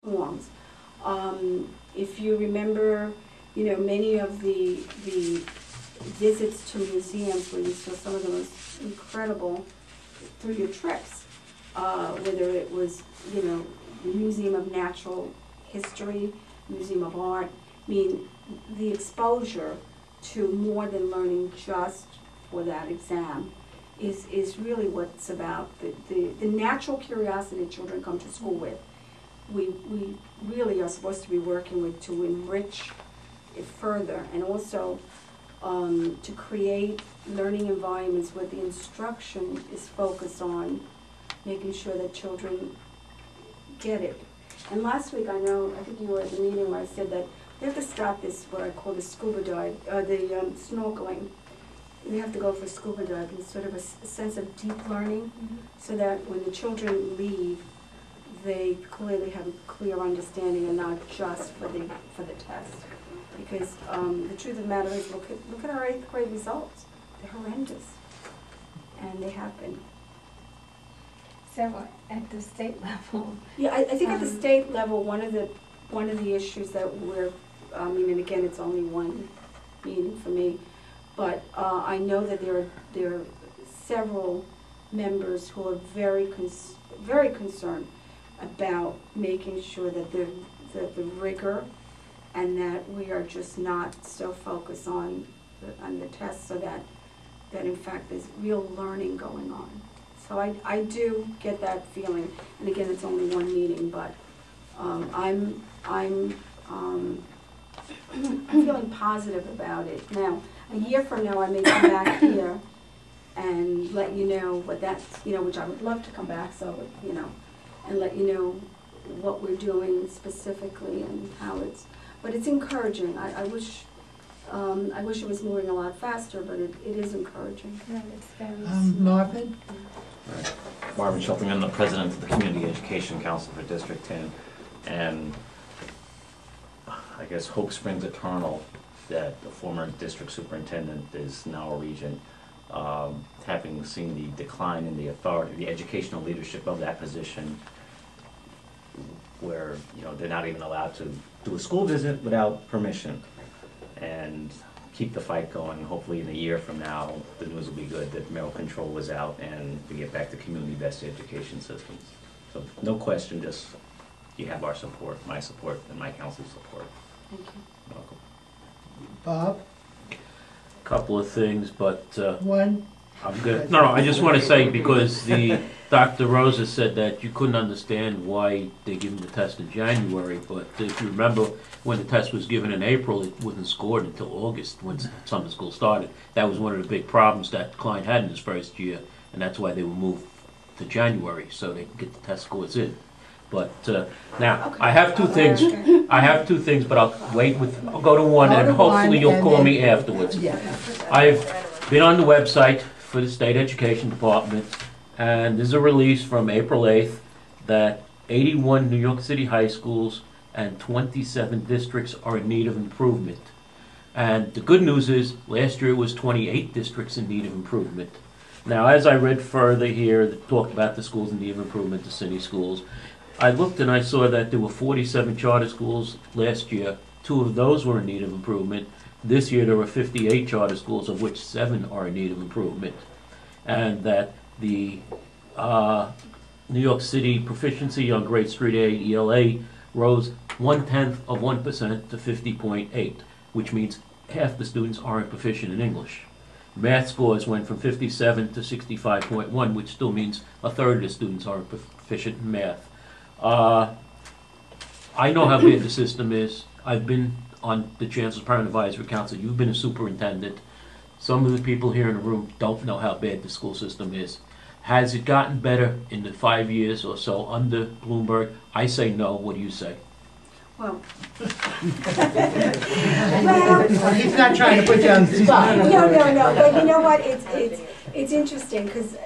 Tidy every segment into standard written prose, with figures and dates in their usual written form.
forms. If you remember, many of the visits to museums where you saw some of the most incredible through your trips, whether it was, the Museum of Natural History, Museum of Art. I mean, the exposure to more than learning just for that exam is really what it's about. The natural curiosity children come to school with, we really are supposed to be working with to enrich it further, and also to create learning environments where the instruction is focused on making sure that children get it. And last week, I think you were at the meeting where I said that we have to stop this, what I call the scuba dive, snorkeling. We have to go for scuba diving, sort of a sense of deep learning, so that when the children leave, they clearly have a clear understanding and not just for the test. Because the truth of the matter is, look at our 8th grade results. They're horrendous, and they have been. So at the state level, yeah, I think at the state level, one of the issues that we're, and again, it's only one meeting for me, but I know that there are several members who are very concerned about making sure that the rigor, and that we are just not so focused on the tests, so that in fact there's real learning going on. So I do get that feeling, and again, it's only one meeting, but I'm feeling positive about it. Now, a year from now, I may come back here and let you know what that's, which I would love to come back, so, and let you know what we're doing specifically and how it's, but it's encouraging. I wish it was moving a lot faster, but it is encouraging. No, it's very Marvin? Right. Marvin Schulting, I'm the president of the Community Education Council for District 10, and I guess hope springs eternal that the former district superintendent is now a regent, having seen the decline in the authority, the educational leadership of that position, where they're not even allowed to do a school visit without permission, and keep the fight going. Hopefully in a year from now, the news will be good that mayoral control is out and we get back to community-based education systems. So no question, just you have our support, my support, and my council's support. Thank you. You're welcome. Bob? Couple of things, but One? I'm good. No, I just want to say, because Dr. Rosa said that you couldn't understand why they give the test in January, but if you remember when the test was given in April, it wasn't scored until August when summer school started. That was one of the big problems that Klein had in his first year, and that's why they were moved to January, so they could get the test scores in. But now, Okay. I have two things. I have two things, but I'll go to one, Go and to hopefully one, you'll and call then- me afterwards. Yeah. I've been on the website for the State Education Department, and there's a release from April 8th that 81 New York City high schools and 27 districts are in need of improvement. And the good news is, last year it was 28 districts in need of improvement. Now, as I read further here, that talked about the schools in need of improvement, the city schools, I looked and I saw that there were 47 charter schools last year. 2 of those were in need of improvement. This year there were 58 charter schools, of which 7 are in need of improvement. And that the New York City proficiency on grades 3 to 8 ELA rose 0.1% to 50.8, which means half the students aren't proficient in English. Math scores went from 57 to 65.1, which still means a third of the students aren't proficient in math. I know how bad the system is. I've been on the Chancellor's Parent Advisory Council. You've been a superintendent. Some of the people here in the room don't know how bad the school system is. Has it gotten better in the 5 years or so under Bloomberg? I say no. What do you say? Well, He's not trying to put you on the spot. no. But you know what? It's interesting because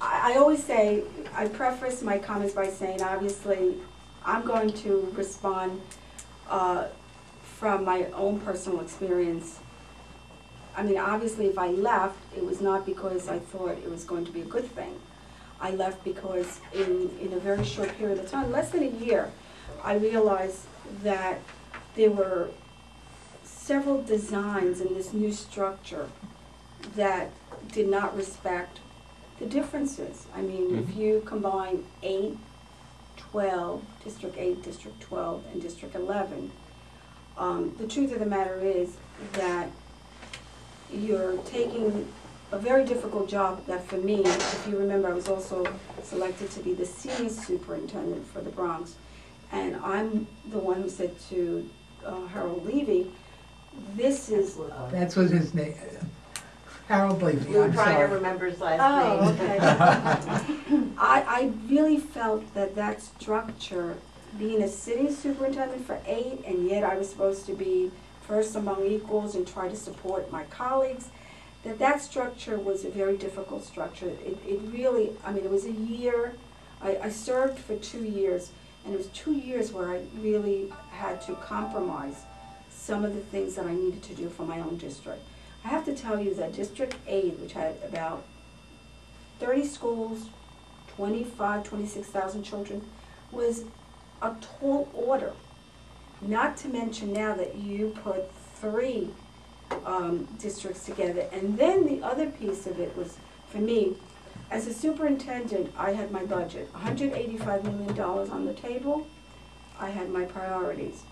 I always say, I preface my comments by saying, obviously, I'm going to respond from my own personal experience. I mean, obviously, if I left, it was not because I thought it was going to be a good thing. I left because in a very short period of time, less than a year, I realized that there were several designs in this new structure that did not respect the differences. I mean, if you combine 8, 12, District 8, District 12, and District 11, the truth of the matter is that you're taking a very difficult job that for me, if you remember, I was also selected to be the senior superintendent for the Bronx. And I'm the one who said to Harold Levy, this is... That's what his name, Harold Levy, We were I'm trying to sorry. remember his last Oh, name. okay. I really felt that that structure, being a sitting superintendent for 8, and yet I was supposed to be first among equals and try to support my colleagues, that structure was a very difficult structure. It really, I mean, it was a year, I served for 2 years, and it was 2 years where I really had to compromise some of the things that I needed to do for my own district. I have to tell you that District 8, which had about 30 schools, 26,000 children, was a tall order. Not to mention now that you put 3 districts together. And then the other piece of it was, for me, as a superintendent, I had my budget, $185 million on the table. I had my priorities.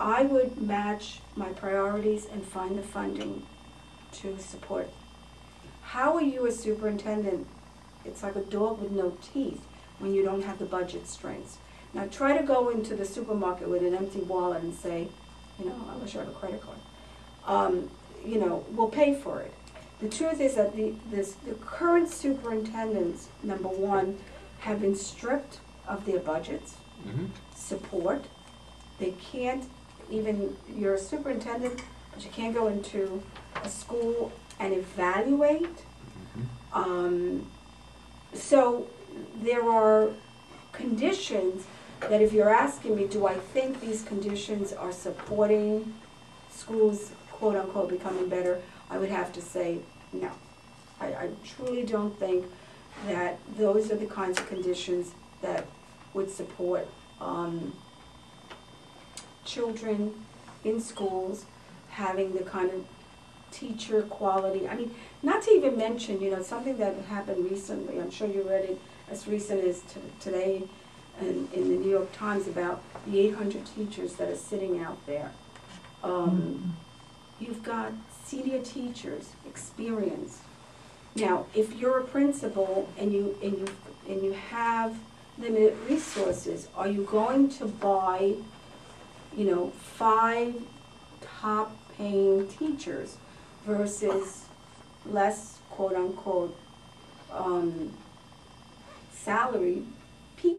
I would match my priorities and find the funding to support. How are you a superintendent? It's like a dog with no teeth when you don't have the budget strengths. Now try to go into the supermarket with an empty wallet and say, you know, I wish I had a credit card. You know, we'll pay for it. The truth is that the current superintendents, number one, have been stripped of their budgets, support. They can't even, you're a superintendent, but you can't go into a school and evaluate. So there are conditions that if you're asking me, do I think these conditions are supporting schools, quote unquote, becoming better, I would have to say no. I truly don't think that those are the kinds of conditions that would support children in schools having the kind of teacher quality. I mean, not to even mention, you know, something that happened recently, I'm sure you read it as recent as today in the New York Times about the 800 teachers that are sitting out there. You've got senior teachers, experience. Now, if you're a principal and you have limited resources, are you going to buy, you know, 5 top-paying teachers versus less, quote-unquote, salary